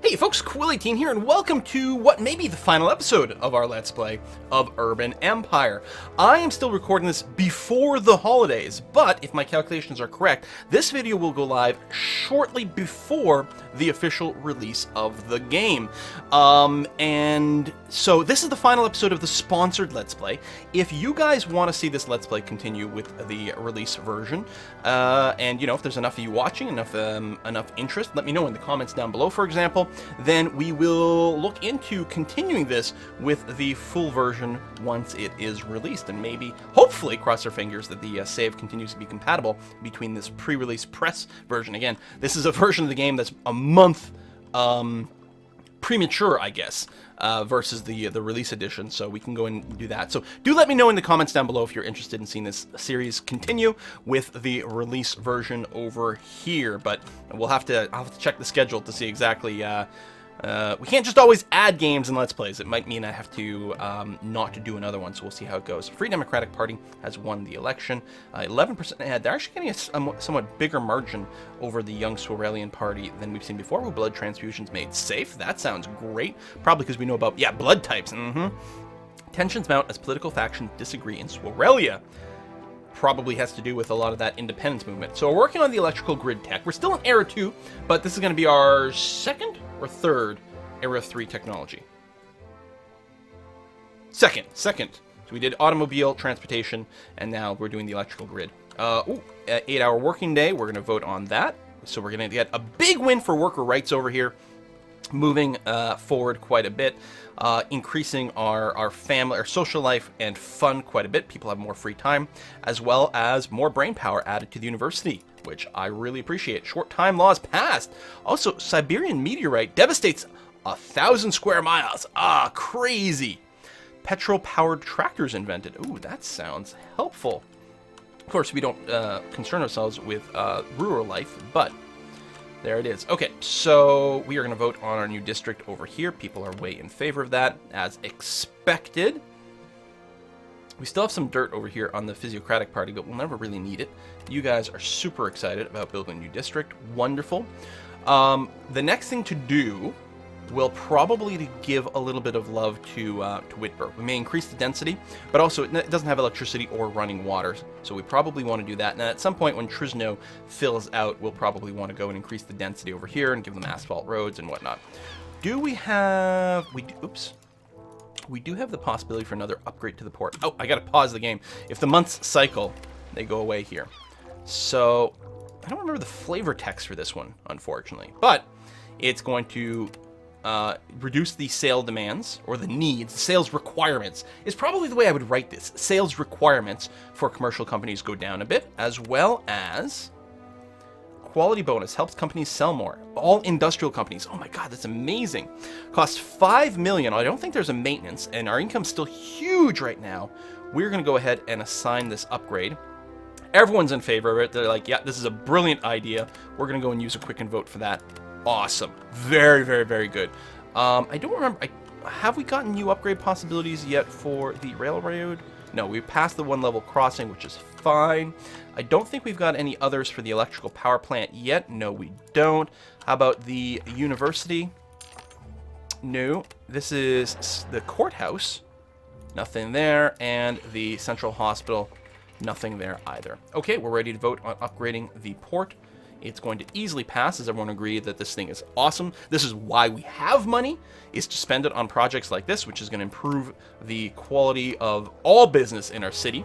Hey folks, Quill18 here, and welcome to what may be the final episode of our Let's Play of Urban Empire. I am still recording this before the holidays, but if my calculations are correct, this video will go live shortly before the official release of the game. And so this is the final episode of the sponsored Let's Play. If you guys want to see this Let's Play continue with the release version, and if there's enough of you watching, enough interest, let me know in the comments down below, for example, then we will look into continuing this with the full version once it is released, and maybe, hopefully, cross our fingers that the save continues to be compatible between this pre-release press version. Again, this is a version of the game that's a month premature, I guess, versus the release edition, so we can go and do that. So do let me know in the comments down below if you're interested in seeing this series continue with the release version over here. But I'll have to check the schedule to see exactly. We can't just always add games and Let's Plays. It might mean I have to not to do another one, so we'll see how it goes. Free Democratic Party has won the election, 11% ahead. They're actually getting a somewhat bigger margin over the Young Swarelian Party than we've seen before, with blood transfusions made safe. That sounds great, probably because we know about, blood types. Tensions mount as political factions disagree in Swarelia. Probably has to do with a lot of that independence movement. So we're working on the electrical grid tech. We're still in Era 2, but this is going to be our second or third Era 3 technology. Second. So we did automobile, transportation, and now we're doing the electrical grid. 8-hour working day. We're going to vote on that. So we're going to get a big win for worker rights over here, moving forward quite a bit, increasing our family, our social life and fun quite a bit. People have more free time, as well as more brain power added to the university, which I really appreciate. Short time laws passed. Also, Siberian meteorite devastates 1,000 square miles. Crazy. Petrol-powered tractors invented. Ooh, that sounds helpful. Of course, we don't concern ourselves with rural life, but there it is. Okay, so we are going to vote on our new district over here. People are way in favor of that, as expected. We still have some dirt over here on the Physiocratic Party, but we'll never really need it. You guys are super excited about building a new district. Wonderful. The next thing to do will probably to give a little bit of love to Whitburg. We may increase the density, but also it doesn't have electricity or running water, so we probably want to do that. And at some point when Trisno fills out, we'll probably want to go and increase the density over here and give them asphalt roads and whatnot. Do we have... We do have the possibility for another upgrade to the port. Oh, I gotta pause the game. If the months cycle, they go away here. So, I don't remember the flavor text for this one, unfortunately. But, it's going to reduce the sale demands, or the needs, the sales requirements, is probably the way I would write this. Sales requirements for commercial companies go down a bit, as well as quality bonus helps companies sell more. All industrial companies. Oh my god, that's amazing. Costs 5 million. I don't think there's a maintenance, and our income's still huge right now. We're going to go ahead and assign this upgrade. Everyone's in favor of it. They're like, yeah, this is a brilliant idea. We're going to go and use a quicken vote for that. Awesome. Very, very, very good. I don't remember. Have we gotten new upgrade possibilities yet for the railroad? No, we passed the one-level crossing, which is fine. I don't think we've got any others for the electrical power plant yet. No, we don't. How about the university? No. This is the courthouse. Nothing there. And the central hospital. Nothing there either. Okay, we're ready to vote on upgrading the port. It's going to easily pass, as everyone agreed that this thing is awesome. This is why we have money, is to spend it on projects like this, which is going to improve the quality of all business in our city.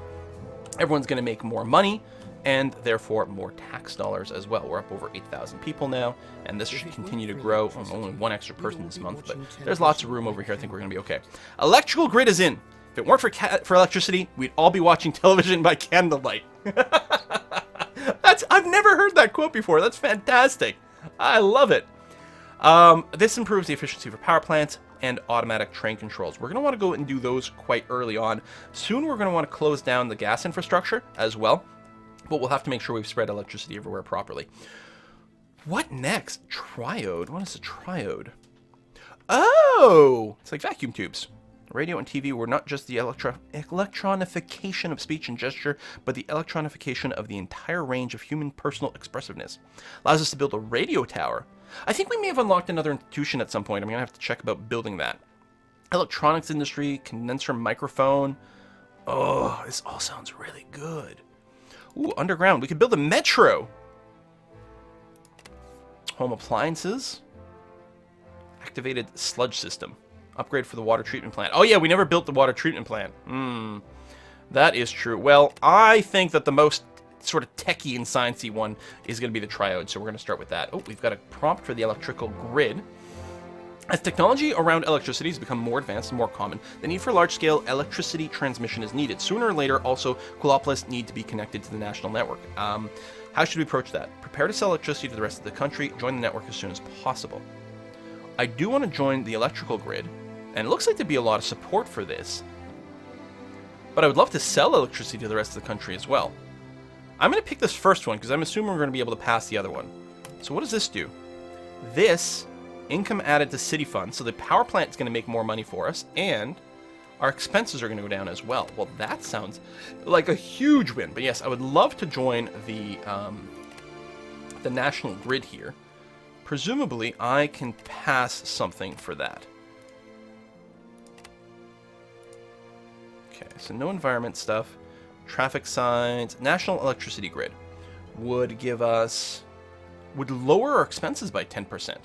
Everyone's going to make more money, and therefore more tax dollars as well. We're up over 8,000 people now, and this should continue to grow. Only one extra person this month, but there's lots of room over here. I think we're going to be okay. Electrical grid is in. If it weren't for electricity, we'd all be watching television by candlelight. I've never heard that quote before. That's fantastic. I love it. This improves the efficiency for power plants and automatic train controls. We're going to want to go and do those quite early on. Soon we're going to want to close down the gas infrastructure as well, but we'll have to make sure we've spread electricity everywhere properly. What next? Triode? What is a triode? Oh! It's like vacuum tubes. Radio and TV were not just the electronification of speech and gesture, but the electronification of the entire range of human personal expressiveness. Allows us to build a radio tower I think we may have unlocked another institution at some point. I'm going to have to check about building that. Electronics industry, condenser microphone. Oh, this all sounds really good. Ooh, underground. We could build a metro. Home appliances. Activated sludge system. Upgrade for the water treatment plant. Oh yeah, we never built the water treatment plant. That is true. Well, I think that the most sort of techie and sciencey one is going to be the triode, so we're going to start with that. Oh, we've got a prompt for the electrical grid. As technology around electricity has become more advanced and more common, the need for large-scale electricity transmission is needed. Sooner or later, also, Coolopolis need to be connected to the national network. How should we approach that? Prepare to sell electricity to the rest of the country. Join the network as soon as possible. I do want to join the electrical grid, and it looks like there'd be a lot of support for this. But I would love to sell electricity to the rest of the country as well. I'm going to pick this first one, because I'm assuming we're going to be able to pass the other one. So what does this do? This... income added to city funds, so the power plant is going to make more money for us, and our expenses are going to go down as well. Well, that sounds like a huge win. But yes, I would love to join the national grid here. Presumably, I can pass something for that. Okay, so no environment stuff. Traffic signs. National electricity grid would give us... would lower our expenses by 10%.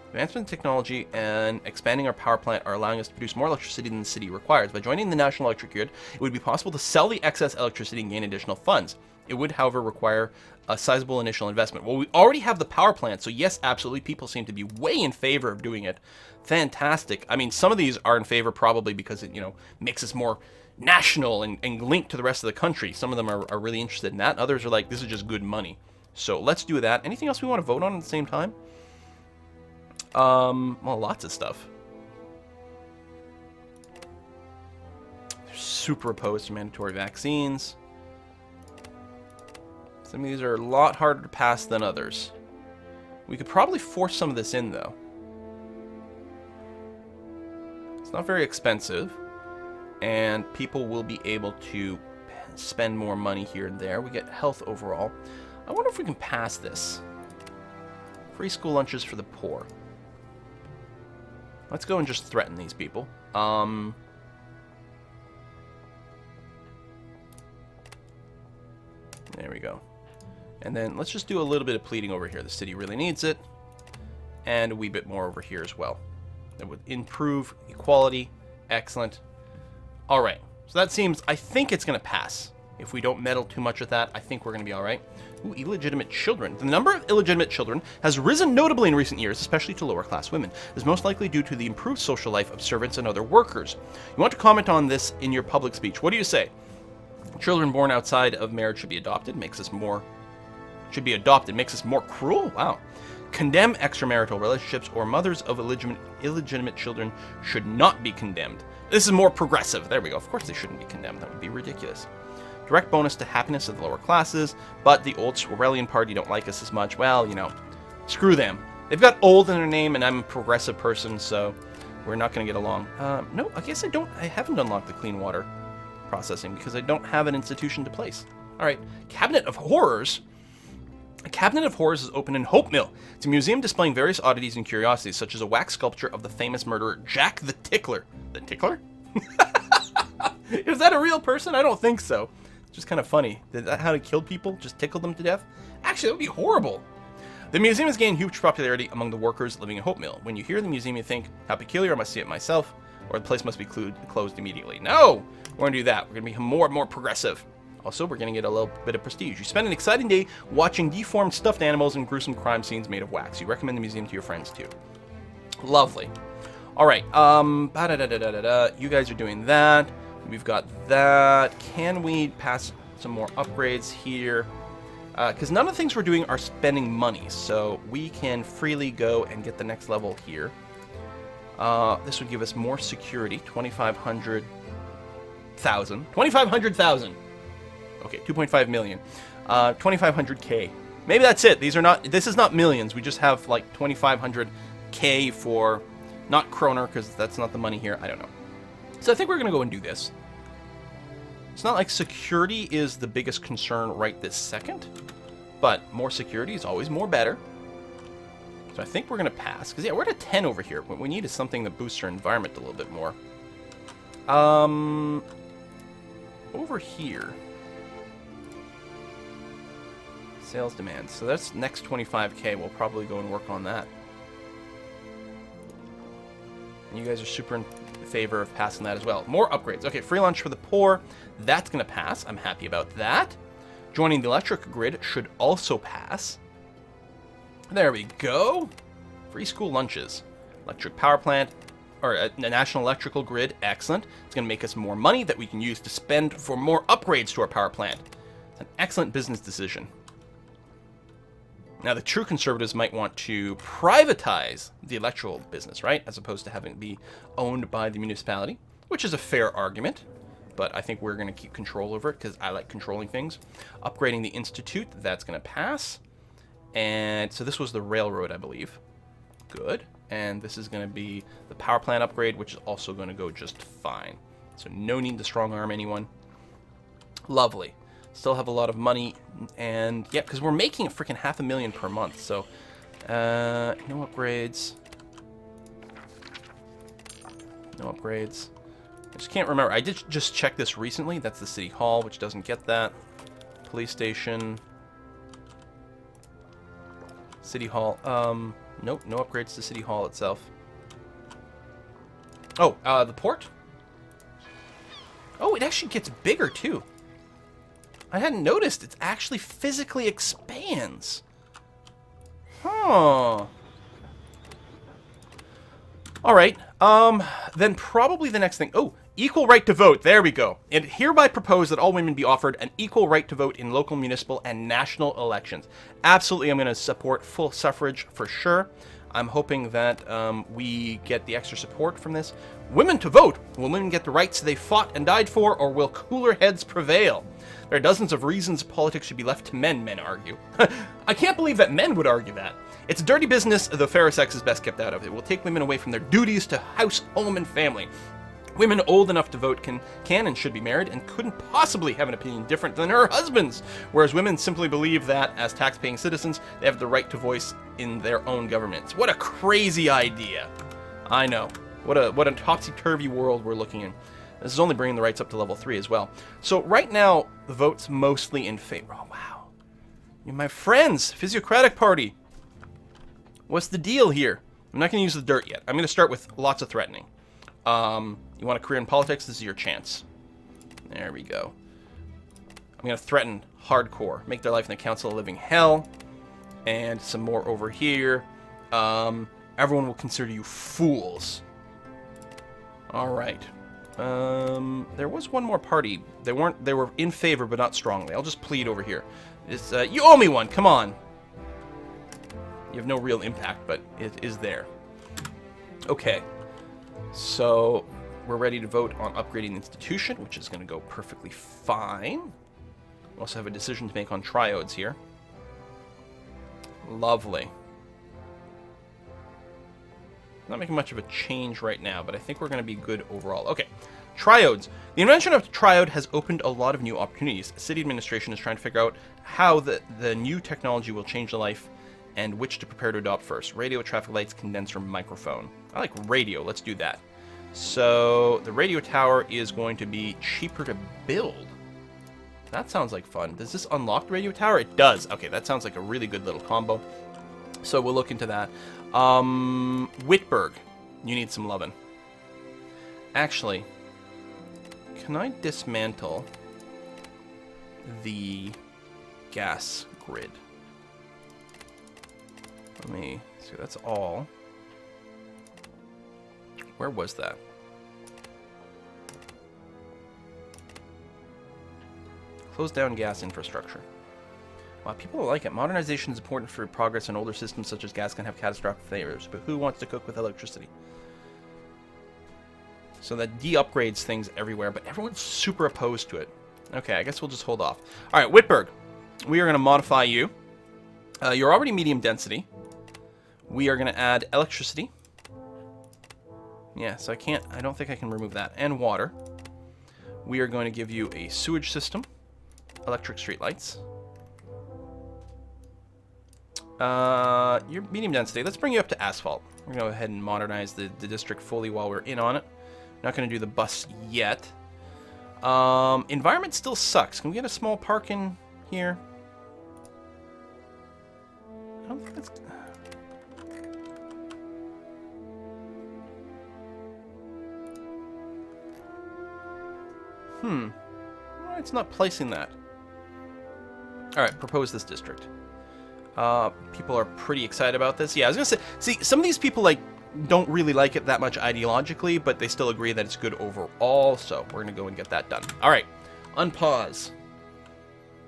Advancement in technology and expanding our power plant are allowing us to produce more electricity than the city requires. By joining the national electric grid, it would be possible to sell the excess electricity and gain additional funds. It would, however, require a sizable initial investment. Well, we already have the power plant, so yes, absolutely, people seem to be way in favor of doing it. Fantastic. I mean, some of these are in favor probably because it, makes us more national and linked to the rest of the country. Some of them are really interested in that. Others are like, this is just good money. So let's do that. Anything else we want to vote on at the same time? Well, lots of stuff. They're super opposed to mandatory vaccines. Some of these are a lot harder to pass than others. We could probably force some of this in, though. It's not very expensive, and people will be able to spend more money here and there. We get health overall. I wonder if we can pass this. Free school lunches for the poor. Let's go and just threaten these people. There we go. And then let's just do a little bit of pleading over here. The city really needs it. And a wee bit more over here as well. That would improve equality. Excellent. All right. So that seems, I think it's going to pass. If we don't meddle too much with that, I think we're going to be all right. Ooh, illegitimate children. The number of illegitimate children has risen notably in recent years, especially to lower-class women. This is most likely due to the improved social life of servants and other workers. You want to comment on this in your public speech. What do you say? Children born outside of marriage should be adopted. Makes us more cruel? Wow. Condemn extramarital relationships, or mothers of illegitimate children should not be condemned. This is more progressive. There we go. Of course they shouldn't be condemned. That would be ridiculous. Direct bonus to happiness of the lower classes, but the old Swarellian party don't like us as much. Well, screw them. They've got old in their name, and I'm a progressive person, so we're not going to get along. No, I guess I haven't unlocked the clean water processing because I don't have an institution to place. All right, Cabinet of Horrors. A Cabinet of Horrors is open in Hope Mill. It's a museum displaying various oddities and curiosities, such as a wax sculpture of the famous murderer Jack the Tickler. The Tickler? Is that a real person? I don't think so. It's just kind of funny. Is that how to kill people? Just tickle them to death? Actually, that would be horrible. The museum has gained huge popularity among the workers living in Hope Mill. When you hear the museum, you think, how peculiar, I must see it myself, or the place must be closed immediately. No! We're going to do that. We're going to become more and more progressive. Also, we're going to get a little bit of prestige. You spend an exciting day watching deformed stuffed animals and gruesome crime scenes made of wax. You recommend the museum to your friends, too. Lovely. All right. You guys are doing that. We've got that. Can we pass some more upgrades here? Because none of the things we're doing are spending money, so we can freely go and get the next level here. This would give us more security. 2,500,000. 2,500,000. Okay, 2.5 million. 2,500K. Maybe that's it. This is not millions. We just have like 2,500K for, not kroner, because that's not the money here. I don't know. So I think we're going to go and do this. It's not like security is the biggest concern right this second. But more security is always more better. So I think we're going to pass. Because, yeah, we're at a 10 over here. What we need is something that boosts our environment a little bit more. Over here. Sales demand. So that's next 25k. We'll probably go and work on that. And you guys are super in favor of passing that as well. More upgrades. Okay, free lunch for the poor. That's going to pass. I'm happy about that. Joining the electric grid should also pass. There we go. Free school lunches. Electric power plant. Or a national electrical grid. Excellent. It's going to make us more money that we can use to spend for more upgrades to our power plant. It's an excellent business decision. Now, the true conservatives might want to privatize the electrical business, right? As opposed to having it be owned by the municipality, which is a fair argument. But I think we're going to keep control over it because I like controlling things. Upgrading the institute, that's going to pass. And so this was the railroad, I believe. Good. And this is going to be the power plant upgrade, which is also going to go just fine. So no need to strong arm anyone. Lovely. Still have a lot of money. And yeah, because we're making a freaking $500,000 per month. So no upgrades. No upgrades. I just can't remember. I did just check this recently. That's the city hall, which doesn't get that. Police station. City hall. Nope, no upgrades to city hall itself. Oh, the port? Oh, it actually gets bigger, too. I hadn't noticed. It actually physically expands. Huh. All right. Then probably the next thing. Oh, equal right to vote. There we go. It hereby propose that all women be offered an equal right to vote in local, municipal, and national elections. Absolutely, I'm going to support full suffrage for sure. I'm hoping that we get the extra support from this. Women to vote. Will women get the rights they fought and died for, or will cooler heads prevail? There are dozens of reasons politics should be left to men argue. I can't believe that men would argue that. It's a dirty business, the fairer sex is best kept out of. It will take women away from their duties to house, home, and family. Women old enough to vote can and should be married and couldn't possibly have an opinion different than her husbands, whereas women simply believe that, as tax-paying citizens, they have the right to voice in their own governments. What a crazy idea. I know. What a topsy-turvy world we're looking in. This is only bringing the rights up to level 3 as well. So right now, the vote's mostly in favor. Oh, wow. You're my friends, Physiocratic Party. What's the deal here? I'm not going to use the dirt yet. I'm going to start with lots of threatening. You want a career in politics? This is your chance. There we go. I'm going to threaten hardcore. Make their life in the Council a living hell. And some more over here. Everyone will consider you fools. Alright. There was one more party. They were in favor, but not strongly. I'll just plead over here. It's, you owe me one. Come on. You have no real impact, but it is there. Okay. So, we're ready to vote on upgrading the institution, which is going to go perfectly fine. We also have a decision to make on triodes here. Lovely. Not making much of a change right now, but I think we're going to be good overall. Okay, triodes. The invention of triode has opened a lot of new opportunities. City administration is trying to figure out how the new technology will change the life and which to prepare to adopt first. Radio, traffic lights, condenser, microphone. I like radio. Let's do that. So the radio tower is going to be cheaper to build. That sounds like fun. Does this unlock the radio tower? It does. Okay, that sounds like a really good little combo. So we'll look into that. Whitburg, you need some lovin'. Actually, can I dismantle the gas grid? Let me see, that's all. Where was that? Close down gas infrastructure. Wow, people don't like it. Modernization is important for progress, and older systems such as gas can have catastrophic failures. But who wants to cook with electricity? So that de-upgrades things everywhere, but everyone's super opposed to it. Okay, I guess we'll just hold off. All right, Whitburg. We are going to modify you. You're already medium density. We are going to add electricity. Yeah, so I don't think I can remove that. And water. We are going to give you a sewage system. Electric streetlights. You're medium density. Let's bring you up to asphalt. We're going to go ahead and modernize the district fully while we're in on it. Not going to do the bus yet. Environment still sucks. Can we get a small park in here? I don't think that's... Why it's not placing that? Alright, propose this district. People are pretty excited about this. Yeah, I was gonna say, see, some of these people, like, don't really like it that much ideologically, but they still agree that it's good overall, so we're gonna go and get that done. Alright, unpause.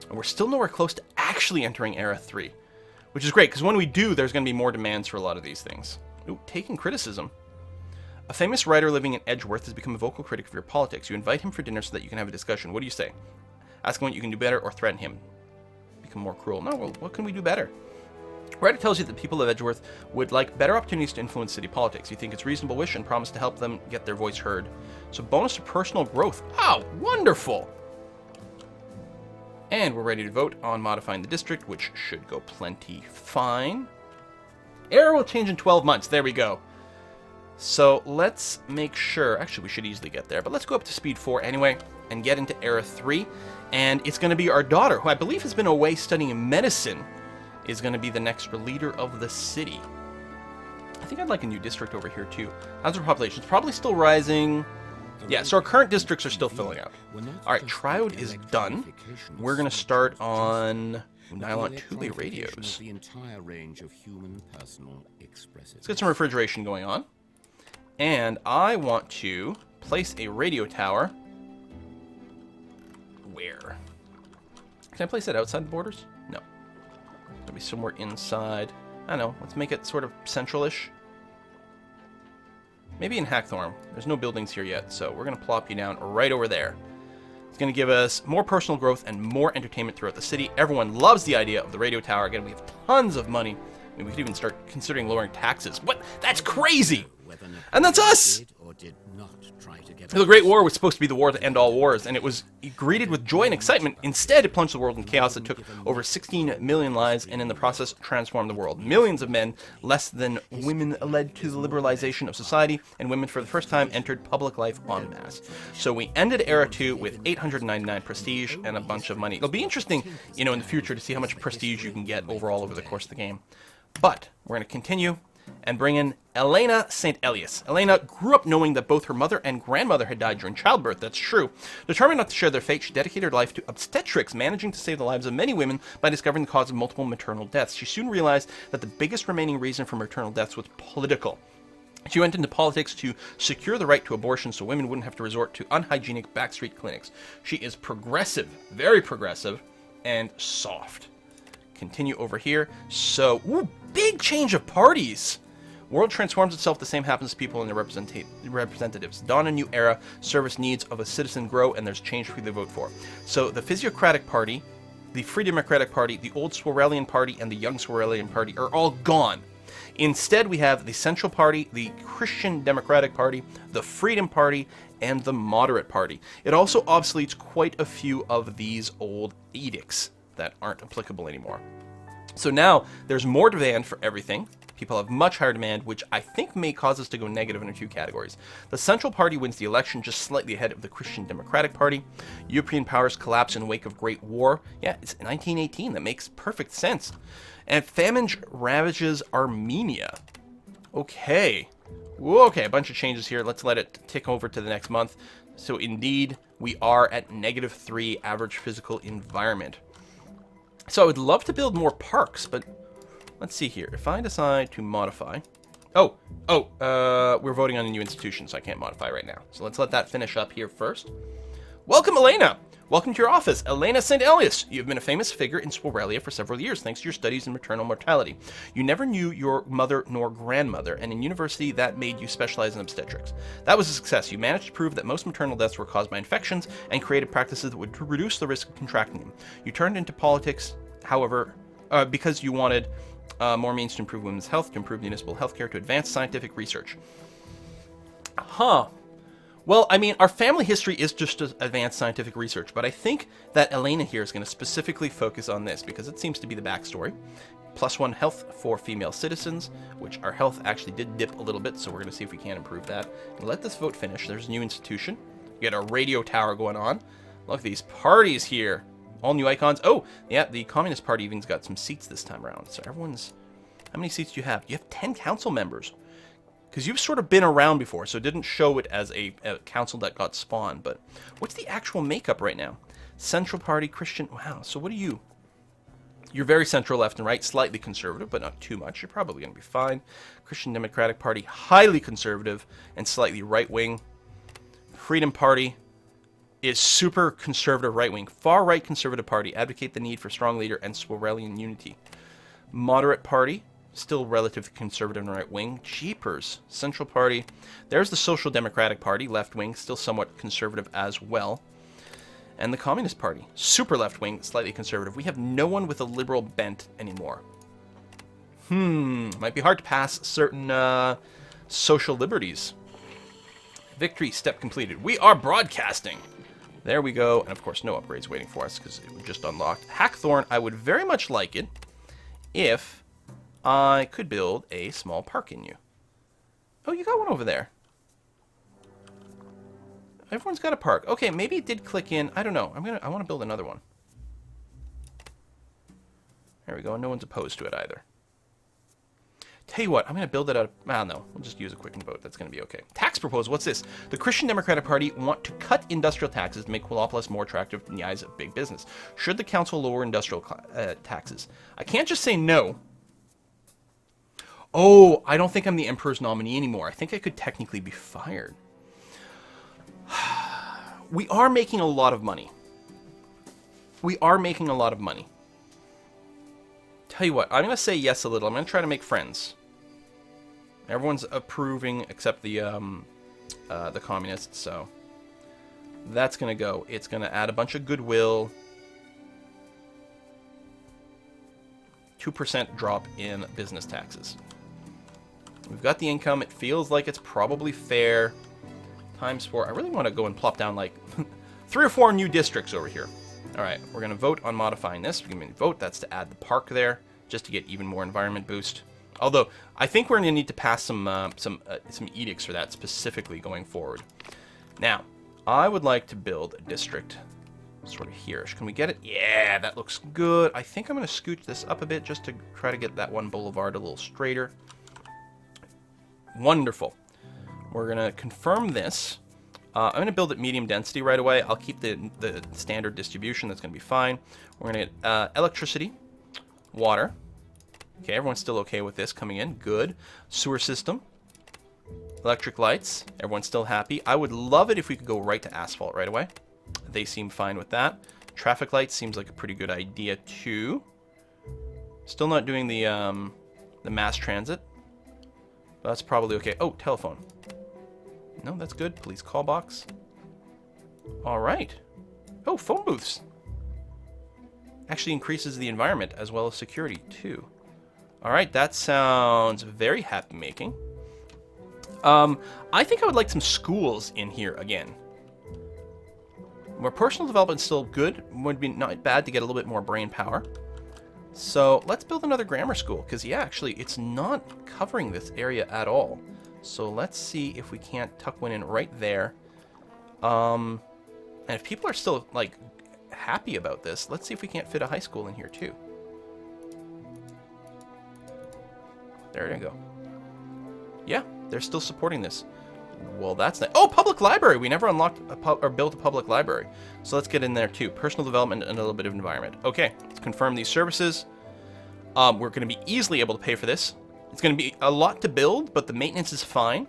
And we're still nowhere close to actually entering Era 3, which is great, because when we do, there's gonna be more demands for a lot of these things. Ooh, taking criticism. A famous writer living in Edgeworth has become a vocal critic of your politics. You invite him for dinner so that you can have a discussion. What do you say? Ask him what you can do better or threaten him. Become more cruel. No, well, what can we do better? Writer tells you that people of Edgeworth would like better opportunities to influence city politics. You think it's a reasonable wish and promise to help them get their voice heard. So bonus to personal growth. Oh, wonderful! And we're ready to vote on modifying the district, which should go plenty fine. Era will change in 12 months. There we go. So let's make sure, actually we should easily get there, but let's go up to speed 4 anyway and get into Era 3. And it's going to be our daughter, who I believe has been away studying medicine, is going to be the next leader of the city. I think I'd like a new district over here too. How's our population? It's probably still rising. Yeah, so our current districts are still filling out. Alright, Triode is done. We're going to start on nylon two-way radios. Let's get some refrigeration going on. And I want to place a radio tower. Where? Can I place it outside the borders? No. It'll be somewhere inside. I don't know. Let's make it sort of central-ish. Maybe in Hackthorne. There's no buildings here yet, so we're going to plop you down right over there. It's going to give us more personal growth and more entertainment throughout the city. Everyone loves the idea of the radio tower. Again, we have tons of money. I mean, we could even start considering lowering taxes. What? That's crazy! And that's us! The Great War was supposed to be the war to end all wars, and it was greeted with joy and excitement. Instead, it plunged the world in chaos that took over 16 million lives, and in the process, transformed the world. Millions of men, less than women, led to the liberalization of society, and women for the first time entered public life en masse. So we ended Era 2 with 899 prestige and a bunch of money. It'll be interesting, you know, in the future to see how much prestige you can get overall over the course of the game. But we're going to continue and bring in Elena St Elias. Elena grew up knowing that both her mother and grandmother had died during childbirth. That's true. Determined not to share their fate, she dedicated her life to obstetrics, managing to save the lives of many women by discovering the cause of multiple maternal deaths. She soon realized that the biggest remaining reason for maternal deaths was political. She went into politics to secure the right to abortion so women wouldn't have to resort to unhygienic backstreet clinics. She is progressive, very progressive, and soft. Continue over here. So, ooh, big change of parties. World transforms itself, the same happens to people and their representatives. Dawn a new era, service needs of a citizen grow, and there's change for who they vote for. So the Physiocratic Party, the Free Democratic Party, the Old Swarellian Party, and the Young Swarellian Party are all gone. Instead, we have the Central Party, the Christian Democratic Party, the Freedom Party, and the Moderate Party. It also obsoletes quite a few of these old edicts that aren't applicable anymore. So now there's more demand for everything. People have much higher demand, which I think may cause us to go negative in a few categories. The Central Party wins the election just slightly ahead of the Christian Democratic Party. European powers collapse in the wake of Great War. Yeah, it's 1918. That makes perfect sense. And famine ravages Armenia. Okay. Okay, a bunch of changes here. Let's let it tick over to the next month. So indeed, we are at -3 average physical environment. So I would love to build more parks, but let's see here. If I decide to modify... we're voting on a new institution, so I can't modify right now. So let's let that finish up here first. Welcome, Elena! Welcome to your office, Elena St Elias. You've been a famous figure in Swarellia for several years, thanks to your studies in maternal mortality. You never knew your mother nor grandmother, and in university that made you specialize in obstetrics. That was a success. You managed to prove that most maternal deaths were caused by infections, and created practices that would reduce the risk of contracting them. You turned into politics, however, because you wanted more means to improve women's health, to improve municipal health care, to advance scientific research. Huh. Well, I mean, our family history is just advanced scientific research, but I think that Elena here is going to specifically focus on this because it seems to be the backstory. +1 health for female citizens, which our health actually did dip a little bit, so we're going to see if we can improve that. And let this vote finish. There's a new institution. You got a radio tower going on. Look at these parties here. All new icons. Oh, yeah, the Communist Party even's got some seats this time around. So everyone's... How many seats do you have? You have 10 council members. Because you've sort of been around before, so it didn't show it as a council that got spawned. But what's the actual makeup right now? Central Party, Christian... Wow, so what are you? You're very central left and right, slightly conservative, but not too much. You're probably going to be fine. Christian Democratic Party, highly conservative and slightly right-wing. Freedom Party is super conservative right-wing. Far-right conservative party, advocate the need for strong leader and Swarelian unity. Moderate Party, still relatively conservative and right-wing. Jeepers. Central Party. There's the Social Democratic Party, left-wing, still somewhat conservative as well. And the Communist Party, super left-wing, slightly conservative. We have no one with a liberal bent anymore. Might be hard to pass certain social liberties. Victory step completed. We are broadcasting. There we go. And of course, no upgrades waiting for us because it was just unlocked. Hackthorn, I would very much like it if I could build a small park in you. Oh, you got one over there. Everyone's got a park. Okay, maybe it did click in. I don't know. I want to build another one. There we go. No one's opposed to it either. Tell you what, I'm going to build it out of... no. We'll just use a quick vote. That's going to be okay. Tax proposal. What's this? The Christian Democratic Party want to cut industrial taxes to make Quillopolis more attractive in the eyes of big business. Should the council lower industrial taxes? I can't just say no. Oh, I don't think I'm the Emperor's nominee anymore. I think I could technically be fired. We are making a lot of money. We are making a lot of money. Tell you what, I'm going to say yes a little. I'm going to try to make friends. Everyone's approving except the communists, so that's going to go. It's going to add a bunch of goodwill. 2% drop in business taxes. We've got the income. It feels like it's probably fair. Times 4. I really want to go and plop down like 3 or 4 new districts over here. All right, we're going to vote on modifying this. We're going to vote. That's to add the park there, just to get even more environment boost. Although I think we're going to need to pass some edicts for that specifically going forward. Now, I would like to build a district sort of here. Can we get it? Yeah, that looks good. I think I'm going to scooch this up a bit just to try to get that one boulevard a little straighter. Wonderful. We're going to confirm this. I'm going to build it medium density right away. I'll keep the standard distribution. That's going to be fine. We're going to get electricity, water. Okay, everyone's still okay with this coming in. Good. Sewer system. Electric lights. Everyone's still happy. I would love it if we could go right to asphalt right away. They seem fine with that. Traffic lights seems like a pretty good idea too. Still not doing the mass transit. But that's probably okay. Oh, telephone. No, that's good. Police call box. All right. Oh, phone booths. Actually increases the environment as well as security too. All right, that sounds very happy-making. I think I would like some schools in here again. Where personal development's still good, would be not bad to get a little bit more brain power. So let's build another grammar school, because yeah, actually, it's not covering this area at all. So let's see if we can't tuck one in right there. And if people are still, like, happy about this, let's see if we can't fit a high school in here, too. There you go. Yeah, they're still supporting this. Well, that's nice. Oh, public library! We never unlocked or built a public library. So let's get in there, too. Personal development and a little bit of environment. Okay, let's confirm these services. We're going to be easily able to pay for this. It's going to be a lot to build, but the maintenance is fine.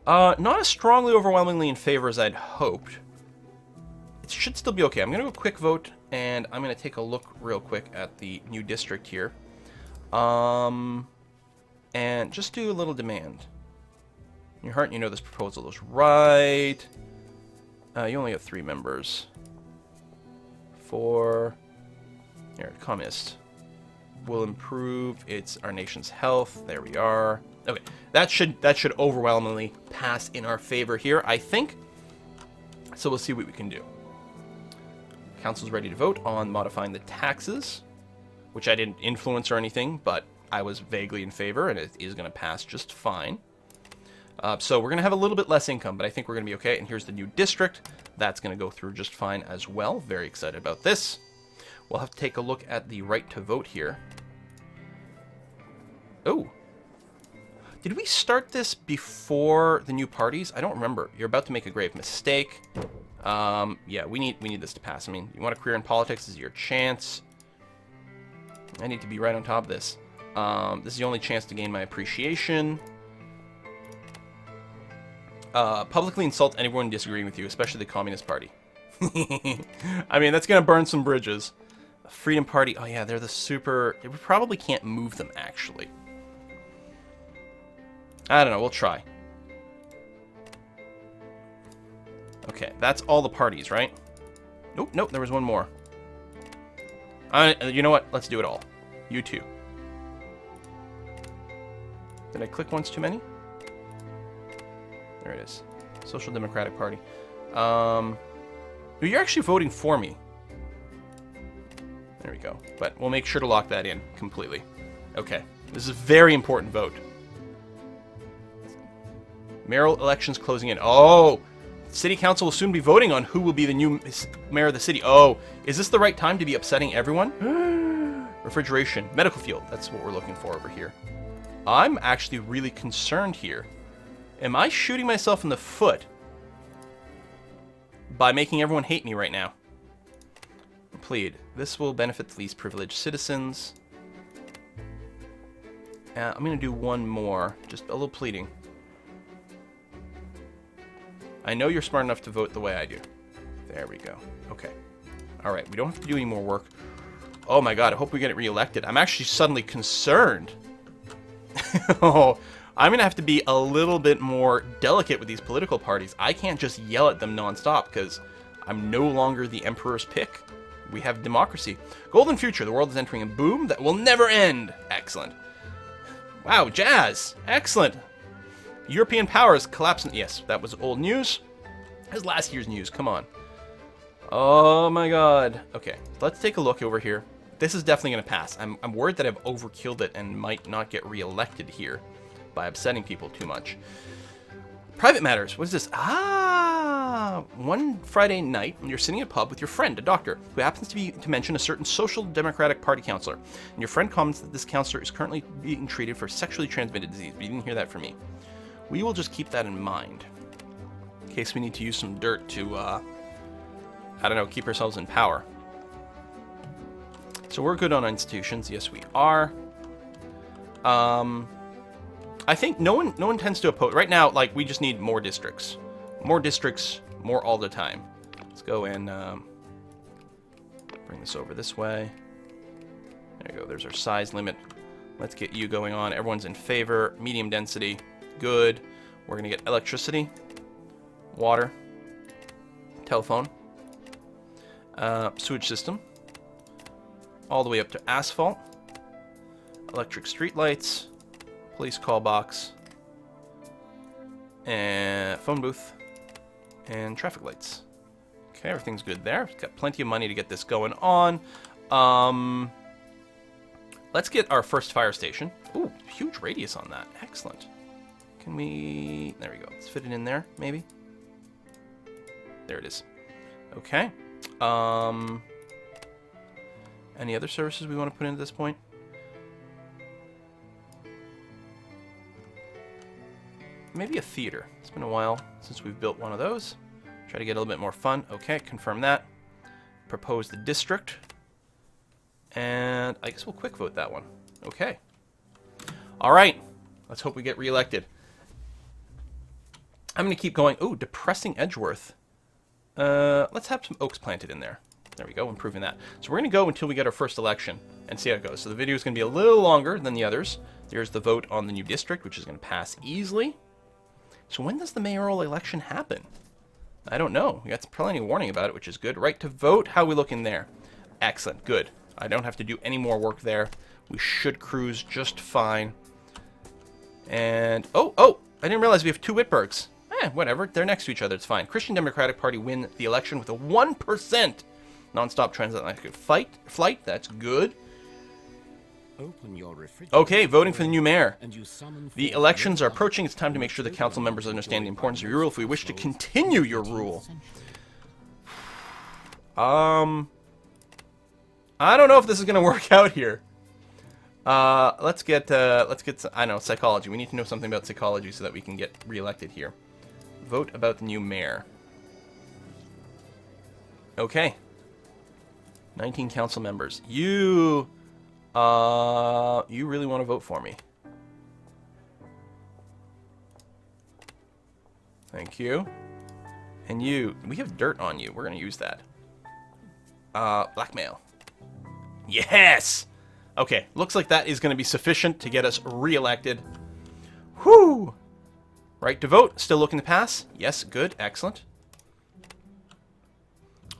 Not as strongly overwhelmingly in favor as I'd hoped. It should still be okay. I'm going to go quick vote, and I'm going to take a look real quick at the new district here. And just do a little demand. In your heart, you know this proposal is right. You only have 3 members. 4. Here, communist. Will improve our nation's health. There we are. Okay, that should overwhelmingly pass in our favor here, I think. So we'll see what we can do. Council's ready to vote on modifying the taxes, which I didn't influence or anything, but I was vaguely in favor, and it is going to pass just fine. So we're going to have a little bit less income, but I think we're going to be okay. And here's the new district. That's going to go through just fine as well. Very excited about this. We'll have to take a look at the right to vote here. Oh. Did we start this before the new parties? I don't remember. You're about to make a grave mistake. Yeah, we need this to pass. I mean, you want a career in politics, this is your chance. I need to be right on top of this. This is the only chance to gain my appreciation. Publicly insult anyone disagreeing with you, especially the Communist Party. I mean, that's going to burn some bridges. Freedom Party, oh yeah, they're the super... We probably can't move them, actually. I don't know, we'll try. Okay, that's all the parties, right? Nope, there was one more. You know what? Let's do it all. You too. Did I click once too many? There it is. Social Democratic Party. You're actually voting for me. There we go. But we'll make sure to lock that in completely. Okay. This is a very important vote. Mayoral elections closing in. Oh! City Council will soon be voting on who will be the new mayor of the city. Oh, is this the right time to be upsetting everyone? Refrigeration. Medical field. That's what we're looking for over here. I'm actually really concerned here. Am I shooting myself in the foot by making everyone hate me right now? Plead. This will benefit the least privileged citizens. I'm going to do one more. Just a little pleading. I know you're smart enough to vote the way I do. There we go. Okay. All right. We don't have to do any more work. Oh my god. I hope we get it reelected. I'm actually suddenly concerned. Oh, I'm going to have to be a little bit more delicate with these political parties. I can't just yell at them nonstop because I'm no longer the emperor's pick. We have democracy. Golden future. The world is entering a boom that will never end. Excellent. Wow, jazz. Excellent. European powers collapsing. Yes, that was old news. That's last year's news. Come on. Oh my god. Okay, let's take a look over here. This is definitely going to pass. I'm worried that I've overkilled it and might not get reelected here by upsetting people too much. Private matters. What is this? One Friday night, you're sitting in a pub with your friend, a doctor, who happens to mention a certain Social Democratic Party counselor. And your friend comments that this counselor is currently being treated for sexually transmitted disease. But you didn't hear that from me. We will just keep that in mind. In case we need to use some dirt to, I don't know, keep ourselves in power. So we're good on institutions. Yes, we are. I think no one tends to oppose. Right now, like, we just need more districts. More districts, more all the time. Let's go and bring this over this way. There you go. There's our size limit. Let's get you going on. Everyone's in favor. Medium density. Good. We're going to get electricity, water, telephone, sewage system, all the way up to asphalt, electric streetlights, police call box, and phone booth, and traffic lights. Okay, everything's good there. We've got plenty of money to get this going on. Let's get our first fire station. Ooh, huge radius on that. Excellent. Can we... There we go. Let's fit it in there, maybe. There it is. Okay. Any other services we want to put in at this point? Maybe a theater. It's been a while since we've built one of those. Try to get a little bit more fun. Okay, confirm that. Propose the district. And I guess we'll quick vote that one. Okay. All right. Let's hope we get reelected. I'm going to keep going. Ooh, depressing Edgeworth. Let's have some oaks planted in there. There we go, improving that. So we're going to go until we get our first election and see how it goes. So the video is going to be a little longer than the others. There's the vote on the new district, which is going to pass easily. So when does the mayoral election happen? I don't know. We got plenty of warning about it, which is good. Right to vote. How are we looking there? Excellent. Good. I don't have to do any more work there. We should cruise just fine. And, oh, I didn't realize we have 2 Whitburgs. Whatever, they're next to each other, it's fine. Christian Democratic Party win the election with a 1% non-stop transatlantic flight, that's good. Okay, voting for the new mayor. The elections are approaching. It's time to make sure the council members understand the importance of your rule if we wish to continue your rule. I don't know if this is going to work out here. Let's get, I know, psychology. We need to know something about psychology so that we can get reelected here. Vote about the new mayor. Okay. 19 council members. You really want to vote for me? Thank you. And you, we have dirt on you. We're going to use that. Blackmail. Yes! Okay, looks like that is going to be sufficient to get us reelected. Whew! Right to vote, still looking to pass? Yes, good, excellent.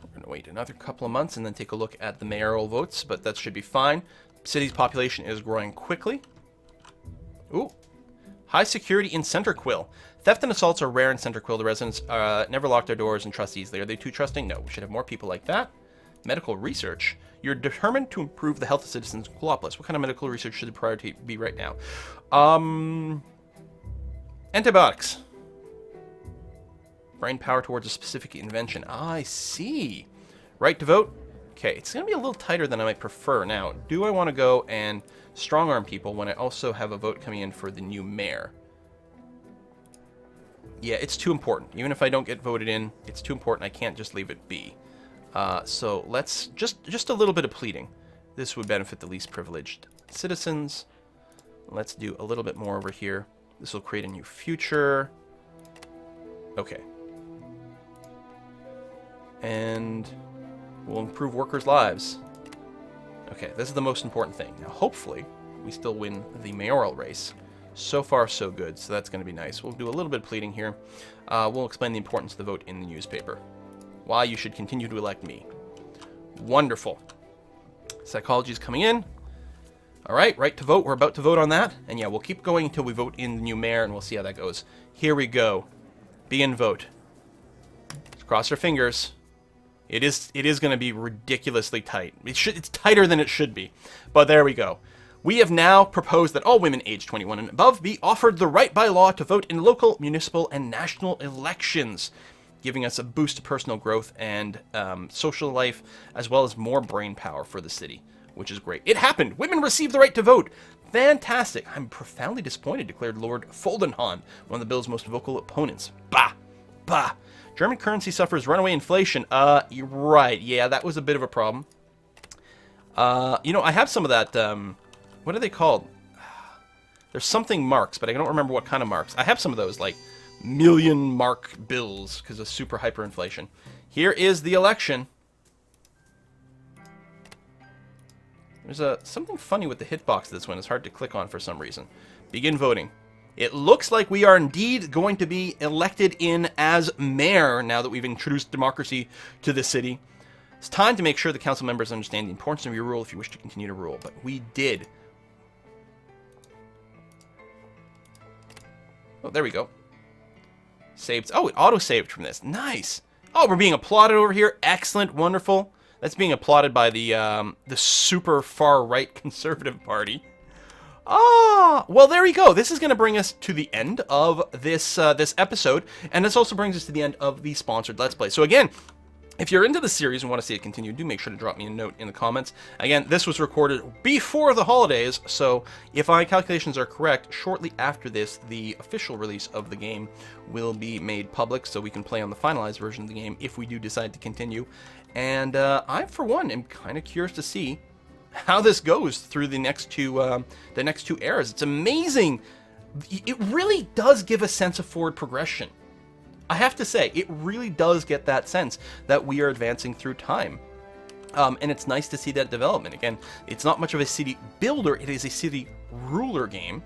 We're going to wait another couple of months and then take a look at the mayoral votes, but that should be fine. City's population is growing quickly. Ooh. High security in Center Quill. Theft and assaults are rare in Center Quill. The residents never lock their doors and trust easily. Are they too trusting? No, we should have more people like that. Medical research. You're determined to improve the health of citizens in Quillopolis. What kind of medical research should the priority be right now? Antibiotics. Brain power towards a specific invention. I see. Right to vote. Okay, it's going to be a little tighter than I might prefer. Now, do I want to go and strong-arm people when I also have a vote coming in for the new mayor? Yeah, it's too important. Even if I don't get voted in, it's too important. I can't just leave it be. So let's just a little bit of pleading. This would benefit the least privileged citizens. Let's do a little bit more over here. This will create a new future. Okay. And we'll improve workers' lives. Okay, this is the most important thing. Now, hopefully, we still win the mayoral race. So far, so good, so that's going to be nice. We'll do a little bit of pleading here. We'll explain the importance of the vote in the newspaper. Why you should continue to elect me. Wonderful. Psychology is coming in. All right, right to vote. We're about to vote on that. And yeah, we'll keep going until we vote in the new mayor, and we'll see how that goes. Here we go. Begin vote. Let's cross our fingers. It is going to be ridiculously tight. It's tighter than it should be. But there we go. We have now proposed that all women aged 21 and above be offered the right by law to vote in local, municipal, and national elections, giving us a boost to personal growth and social life, as well as more brain power for the city, which is great. It happened! Women received the right to vote! Fantastic! I'm profoundly disappointed, declared Lord Foldenhon, one of the bill's most vocal opponents. Bah! Bah! German currency suffers runaway inflation. You're right. Yeah, that was a bit of a problem. You know, I have some of that, what are they called? There's something marks, but I don't remember what kind of marks. I have some of those, like, million mark bills because of super hyperinflation. Here is the election. There's something funny with the hitbox of this one. It's hard to click on for some reason. Begin voting. It looks like we are indeed going to be elected in as mayor now that we've introduced democracy to the city. It's time to make sure the council members understand the importance of your rule if you wish to continue to rule. But we did. Oh, there we go. Saved. Oh, it auto-saved from this. Nice. Oh, we're being applauded over here. Excellent. Wonderful. That's being applauded by the super far-right Conservative Party. Ah, well, there we go. This is going to bring us to the end of this this episode, and this also brings us to the end of the sponsored Let's Play. So again, if you're into the series and want to see it continue, do make sure to drop me a note in the comments. Again, this was recorded before the holidays, so if my calculations are correct, shortly after this, the official release of the game will be made public, so we can play on the finalized version of the game if we do decide to continue. And I, for one, am kind of curious to see how this goes through the next two eras. It's amazing. It really does give a sense of forward progression. I have to say, it really does get that sense that we are advancing through time. And it's nice to see that development. Again, it's not much of a city builder, it is a city ruler game.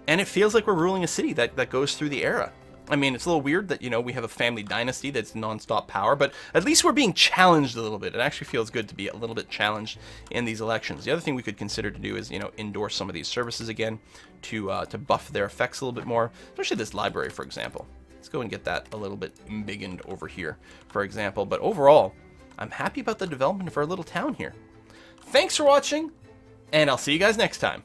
And it feels like we're ruling a city that goes through the era. I mean, it's a little weird that, we have a family dynasty that's nonstop power, but at least we're being challenged a little bit. It actually feels good to be a little bit challenged in these elections. The other thing we could consider to do is, endorse some of these services again to buff their effects a little bit more, especially this library, for example. Let's go and get that a little bit embiggened over here, for example. But overall, I'm happy about the development of our little town here. Thanks for watching, and I'll see you guys next time.